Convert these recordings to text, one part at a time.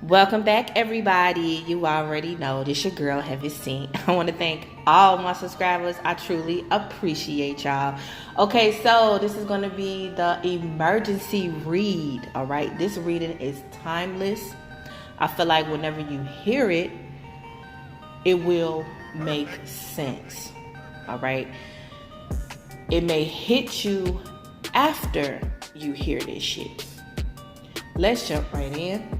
Welcome back, everybody. You already know this your girl Heavy Seen. I want to thank all my subscribers. I truly appreciate y'all. Okay, so this is going to be the emergency read. All right, this reading is timeless. I feel like whenever you hear it, it will make sense. All right, it may hit you after you hear this shit. Let's jump right in.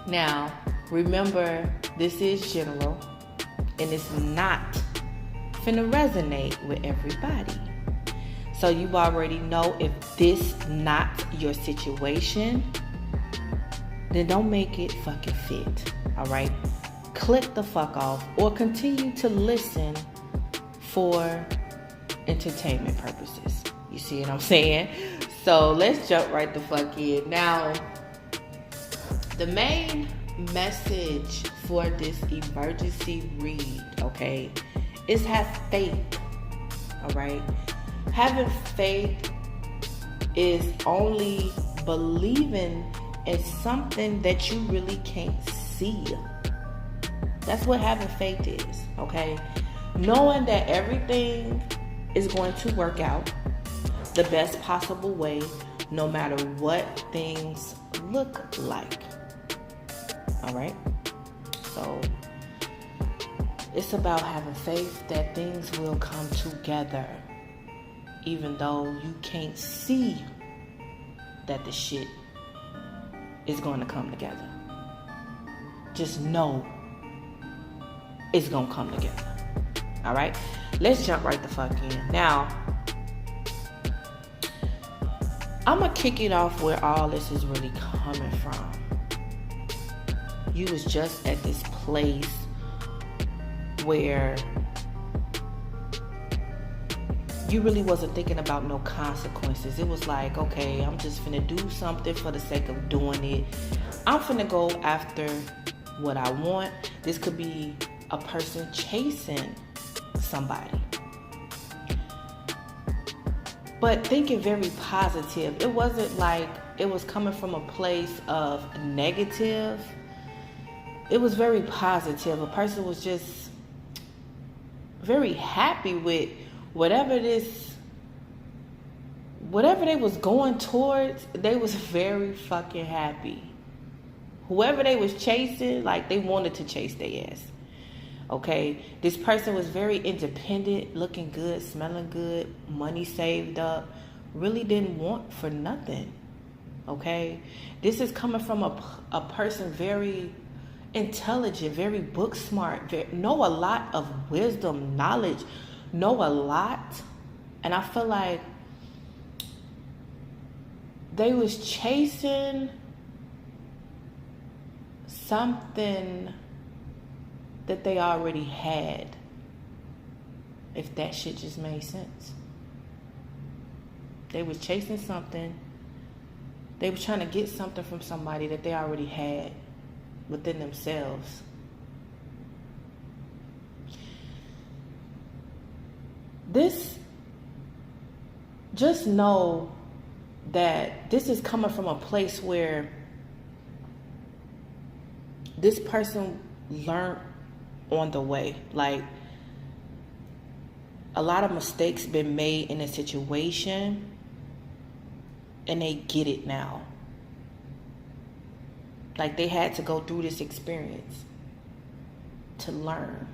Now, remember, this is general, and it's not finna resonate with everybody. So you already know if this not your situation, then don't make it fucking fit, all right? Click the fuck off or continue to listen for entertainment purposes. You see what I'm saying? So let's jump right the fuck in. Now, the main message for this emergency read, okay, is have faith, all right? Having faith is only believing in something that you really can't see. That's what having faith is, okay? Knowing that everything is going to work out the best possible way, no matter what things look like. All right, so it's about having faith that things will come together, even though you can't see that the shit is going to come together. Just know it's going to come together. All right, let's jump right the fuck in. Now, I'm going to kick it off where all this is really coming from. You was just at this place where you really wasn't thinking about no consequences. It was like, okay, I'm just finna do something for the sake of doing it. I'm finna go after what I want. This could be a person chasing somebody. But thinking very positive. It wasn't like it was coming from a place of negative. It was very positive. A person was just very happy with whatever they was going towards. They was very fucking happy. Whoever they was chasing, like they wanted to chase their ass. Okay, this person was very independent, looking good, smelling good, money saved up, really didn't want for nothing. Okay, this is coming from a person very intelligent, very book smart, know a lot of wisdom, knowledge, know a lot. And I feel like they was chasing something that they already had, if that shit just made sense. They was chasing something. They were trying to get something from somebody that they already had within themselves. This, just know that this is coming from a place where this person learned on the way. Like, a lot of mistakes been made in a situation and they get it now. Like, they had to go through this experience to learn.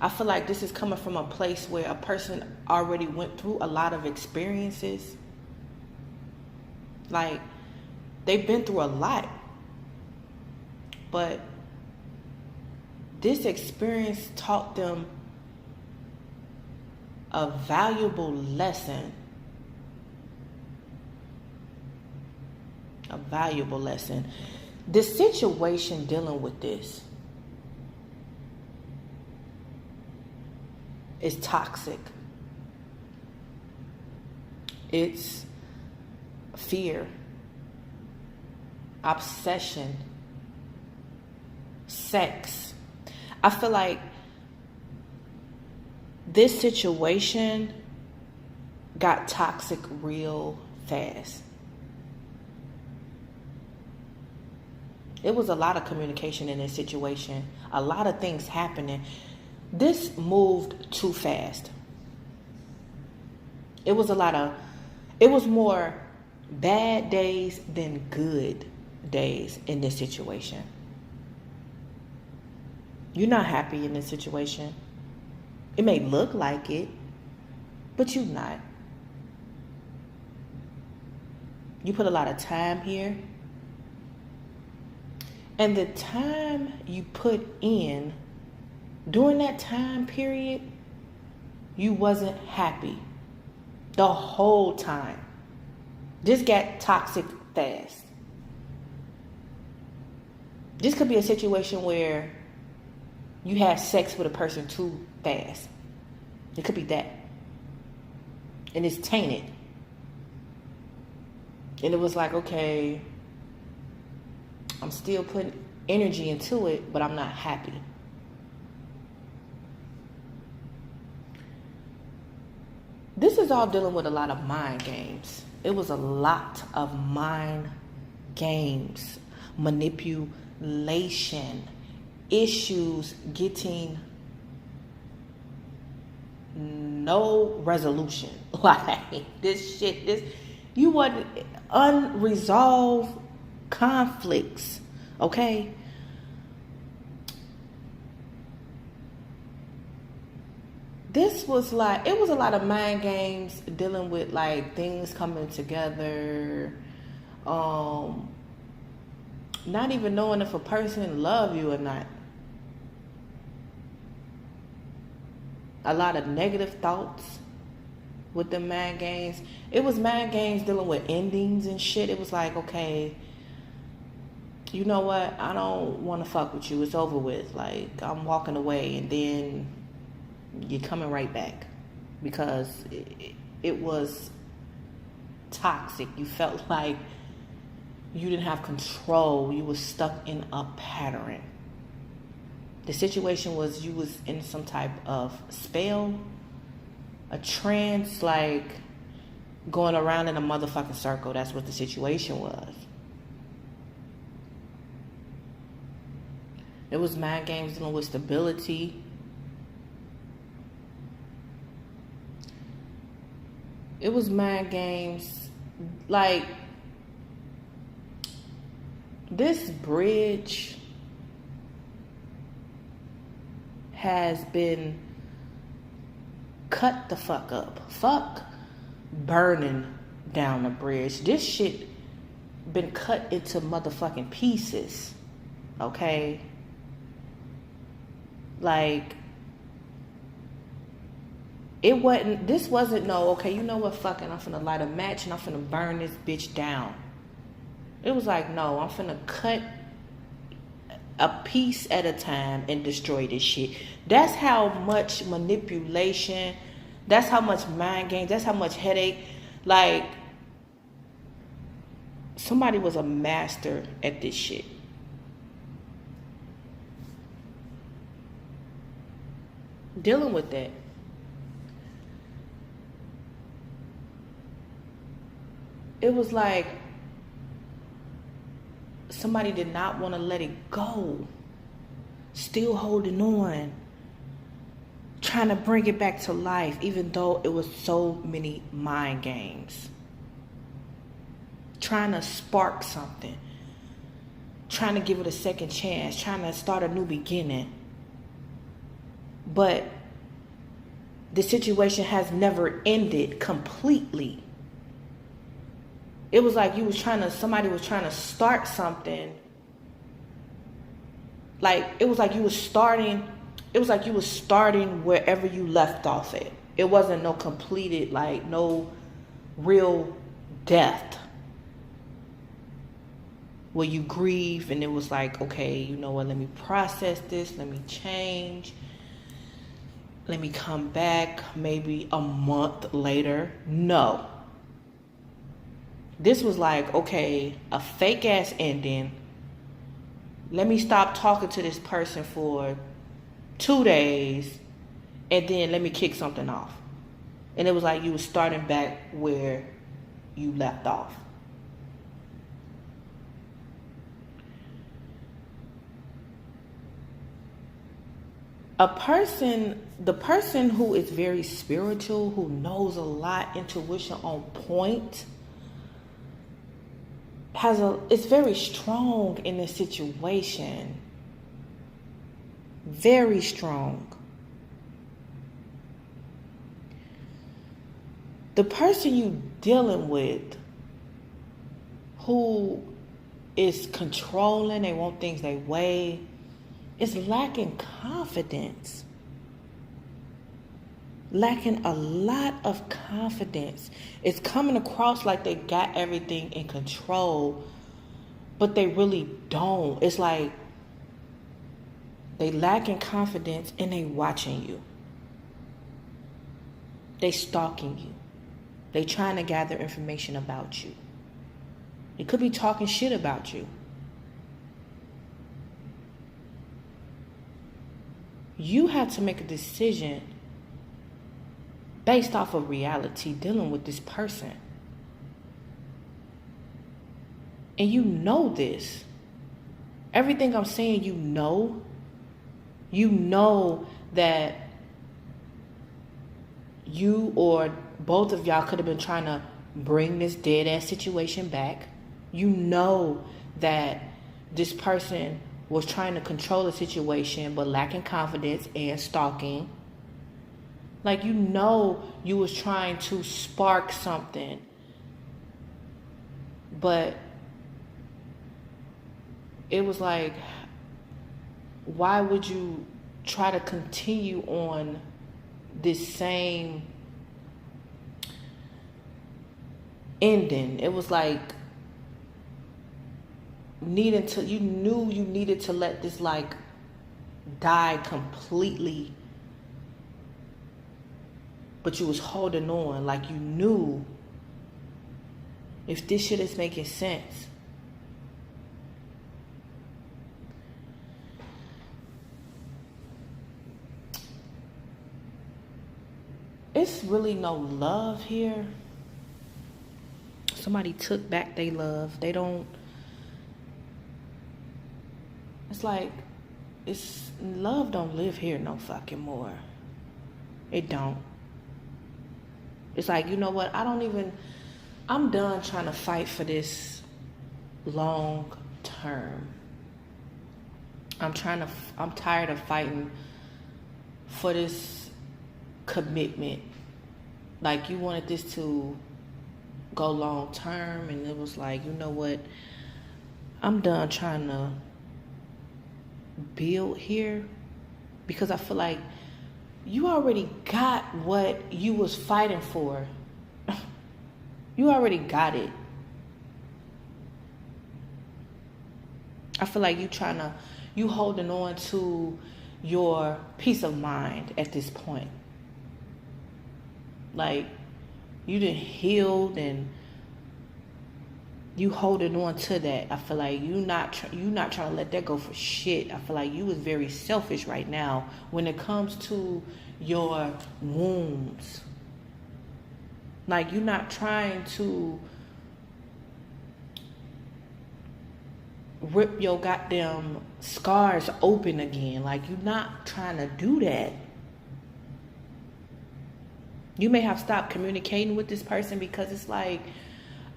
I feel like this is coming from a place where a person already went through a lot of experiences. Like, they've been through a lot. But this experience taught them a valuable lesson. A valuable lesson. The situation dealing with this is toxic. It's fear, obsession, sex. I feel like this situation got toxic real fast. It was a lot of communication in this situation. A lot of things happening. This moved too fast. It was more bad days than good days in this situation. You're not happy in this situation. It may look like it, but you're not. You put a lot of time here. And the time you put in, during that time period, you wasn't happy. The whole time. This got toxic fast. This could be a situation where you had sex with a person too fast. It could be that. And it's tainted. And it was like, okay, I'm still putting energy into it, but I'm not happy. This is all dealing with a lot of mind games. It was a lot of mind games, manipulation, issues getting no resolution. Like you wasn't unresolved conflicts, okay? This was like, it was a lot of mind games dealing with like things coming together, not even knowing if a person love you or not. A lot of negative thoughts with the mind games. It was mind games dealing with endings and shit. It was like, okay, you know what? I don't want to fuck with you. It's over with. Like, I'm walking away, and then you're coming right back because it was toxic. You felt like you didn't have control. You were stuck in a pattern. The situation was you was in some type of spell, a trance, like going around in a motherfucking circle. That's what the situation was. It was mind games dealing with stability. It was mind games like this bridge has been cut the fuck up. Fuck burning down the bridge. This shit been cut into motherfucking pieces. Okay? Like, this wasn't no, okay, you know what, fuck it, I'm finna light a match and I'm finna burn this bitch down. It was like, no, I'm finna cut a piece at a time and destroy this shit. That's how much manipulation, that's how much mind games, that's how much headache. Like, somebody was a master at this shit. Dealing with that. It was like somebody did not want to let it go. Still holding on. Trying to bring it back to life, even though it was so many mind games. Trying to spark something. Trying to give it a second chance. Trying to start a new beginning. But the situation has never ended completely. It was like somebody was trying to start something. Like, it was like you was starting wherever you left off at. It wasn't no completed, like, no real death. Where you grieve and it was like, okay, you know what, let me process this, let me change. Let me come back maybe a month later. No. This was like, okay, a fake ass ending. Let me stop talking to this person for 2 days and then let me kick something off. And it was like you were starting back where you left off. The person who is very spiritual, who knows a lot, intuition on point, it's very strong in this situation. Very strong. The person you dealing with, who is controlling, they want things their way, is lacking confidence. Lacking a lot of confidence. It's coming across like they got everything in control, but they really don't. It's like they lacking confidence and they watching you. They stalking you. They trying to gather information about you. They could be talking shit about you. You have to make a decision based off of reality dealing with this person. And you know this. Everything I'm saying, you know that you or both of y'all could have been trying to bring this dead ass situation back. You know that this person was trying to control the situation but lacking confidence and stalking. Like, you know, you was trying to spark something, but it was like, why would you try to continue on this same ending? It was like you knew you needed to let this like die completely, but you was holding on. Like, you knew if this shit is making sense. It's really no love here. Somebody took back their love. They don't. It's like, love don't live here no fucking more. It don't. It's like, you know what? I'm done trying to fight for this long term. I'm tired of fighting for this commitment. Like, you wanted this to go long term, and it was like, you know what? I'm done trying to build here, because I feel like you already got what you was fighting for. You already got it. I feel like you holding on to your peace of mind at this point. Like, you done healed and you holding on to that. I feel like you not trying to let that go for shit. I feel like you was very selfish right now when it comes to your wounds. Like, you're not trying to rip your goddamn scars open again. Like, you're not trying to do that. You may have stopped communicating with this person because it's like,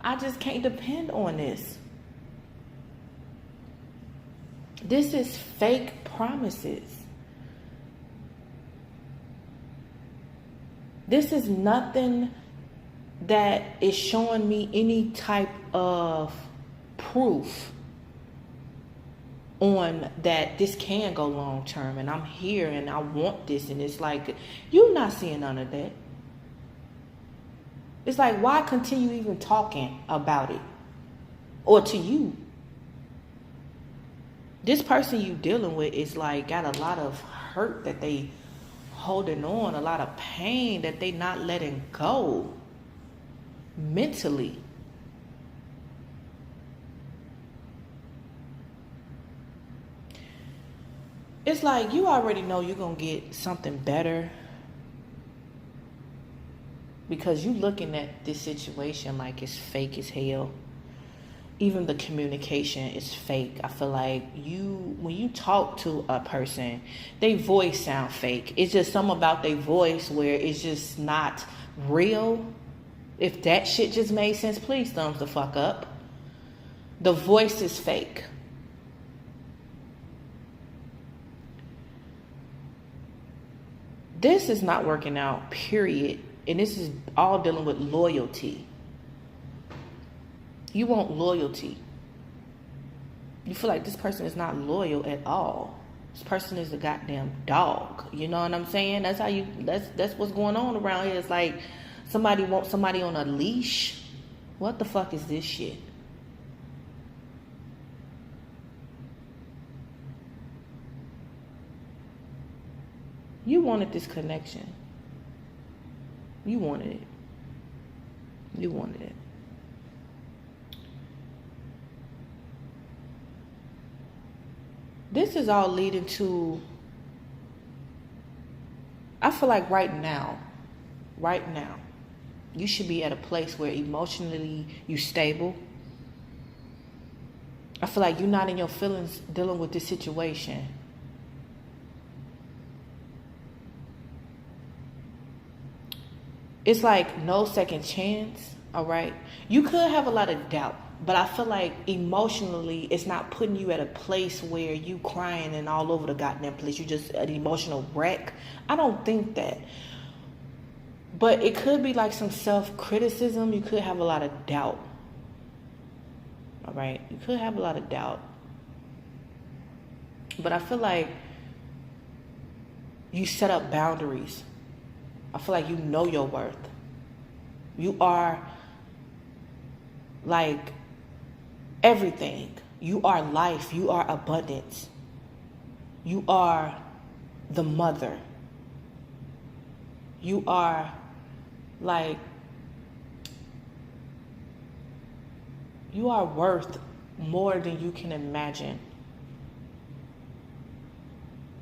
I just can't depend on this. This is fake promises. This is nothing that is showing me any type of proof on that this can go long term, and I'm here and I want this, and it's like, you're not seeing none of that. It's like, why continue even talking about it? Or to you. This person you dealing with is like got a lot of hurt that they holding on, a lot of pain that they not letting go mentally. It's like, you already know you're going to get something better, because you looking at this situation like it's fake as hell. even the communication is fake. I feel like when you talk to a person, their voice sound fake. It's just something about their voice where it's just not real. If that shit just made sense, please thumbs the fuck up. The voice is fake. This is not working out, period. And this is all dealing with loyalty. You want loyalty. You feel like this person is not loyal at all. This person is a goddamn dog. You know what I'm saying? That's what's going on around here. It's like somebody wants somebody on a leash. What the fuck is this shit? You wanted this connection. You wanted it. You wanted it. This is all leading to, I feel like right now, you should be at a place where emotionally you stable. I feel like you're not in your feelings dealing with this situation. It's like no second chance, all right? You could have a lot of doubt, but I feel like emotionally it's not putting you at a place where you crying and all over the goddamn place. You just an emotional wreck. I don't think that. But it could be like some self-criticism. You could have a lot of doubt. All right? You could have a lot of doubt. But I feel like you set up boundaries. I feel like you know your worth. You are like everything. You are life. You are abundance. You are the mother. You are like, you are worth more than you can imagine.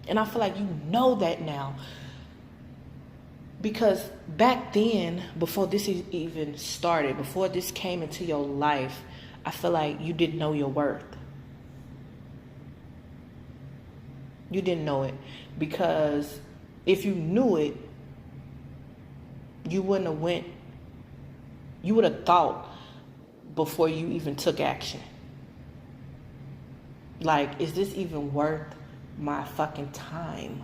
And I feel like you know that now. Because back then, before this even started, before this came into your life, I feel like you didn't know your worth. You didn't know it. Because if you knew it, you wouldn't have you would have thought before you even took action. Like, is this even worth my fucking time?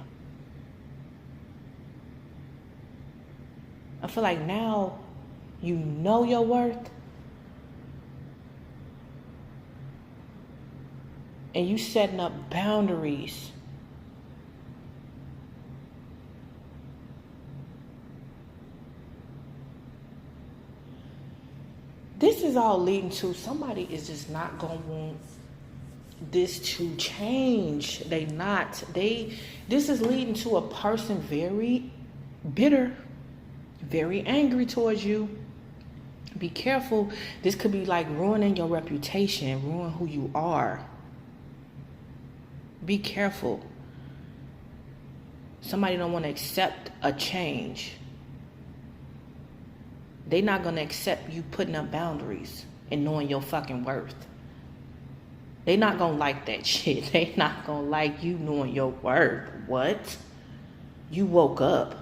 I feel like now you know your worth. And you setting up boundaries. This is all leading to somebody is just not going to want this to change. This is leading to a person very bitter, very angry towards you. Be careful. This could be like ruining your reputation, ruin who you are. Be careful. Somebody don't want to accept a change. They're not going to accept you putting up boundaries and knowing your fucking worth. They not going to like that shit. They not going to like you knowing your worth. What? You woke up.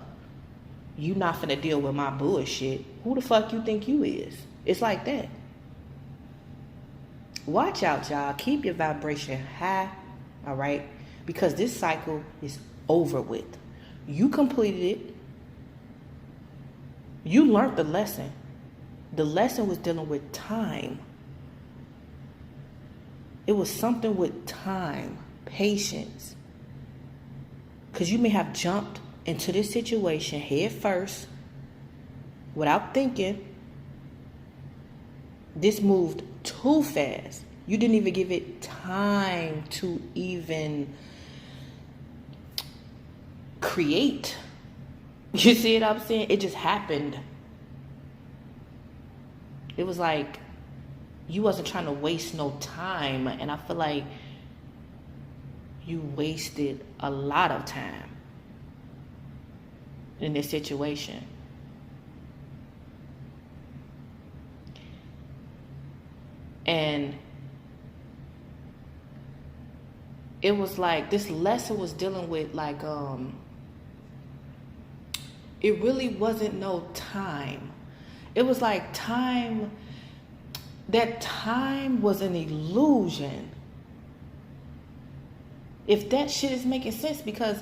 You not finna deal with my bullshit. Who the fuck you think you is? It's like that. Watch out, y'all. Keep your vibration high, all right? Because this cycle is over with. You completed it. You learned the lesson. The lesson was dealing with time. It was something with time, patience. Because you may have jumped into this situation head first without thinking. This moved too fast. You didn't even give it time to even create. You see what I'm saying? It just happened. It was like you wasn't trying to waste no time. And I feel like you wasted a lot of time in this situation. And it was like this lesson was dealing with like it really wasn't no time. It was like time, that time was an illusion. If that shit is making sense, because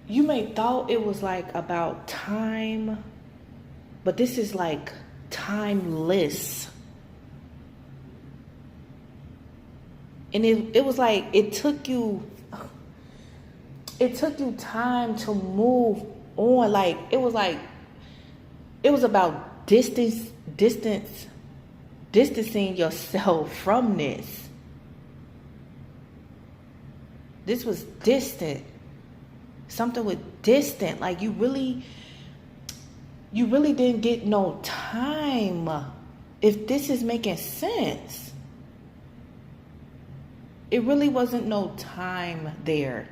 you may thought it was like about time, but this is like timeless. And it was like it took you time to move on. Like it was about distancing yourself from this. This was distant. Something with distant. Like you really didn't get no time. If this is making sense. It really wasn't no time there.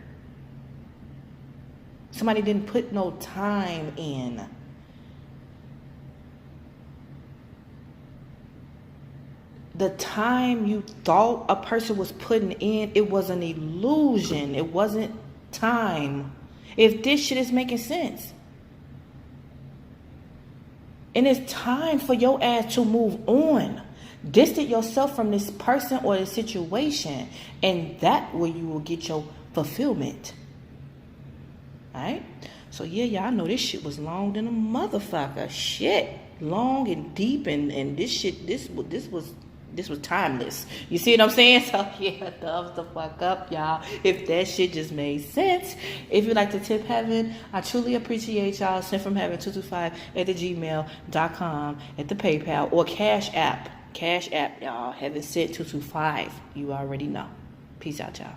Somebody didn't put no time in. The time you thought a person was putting in, it was an illusion. It wasn't time. If this shit is making sense. And it's time for your ass to move on. Distance yourself from this person or the situation. And that way you will get your fulfillment. Alright? So yeah, y'all know this shit was long than a motherfucker. Shit. Long and deep, and this shit, this was timeless. You see what I'm saying? So yeah, thumbs the fuck up, y'all, if that shit just made sense. If you'd like to tip Heaven, I truly appreciate y'all. Send from Heaven 225 at the gmail.com, at the PayPal, or Cash App, y'all. Heaven sent 225. You already know. Peace out, y'all.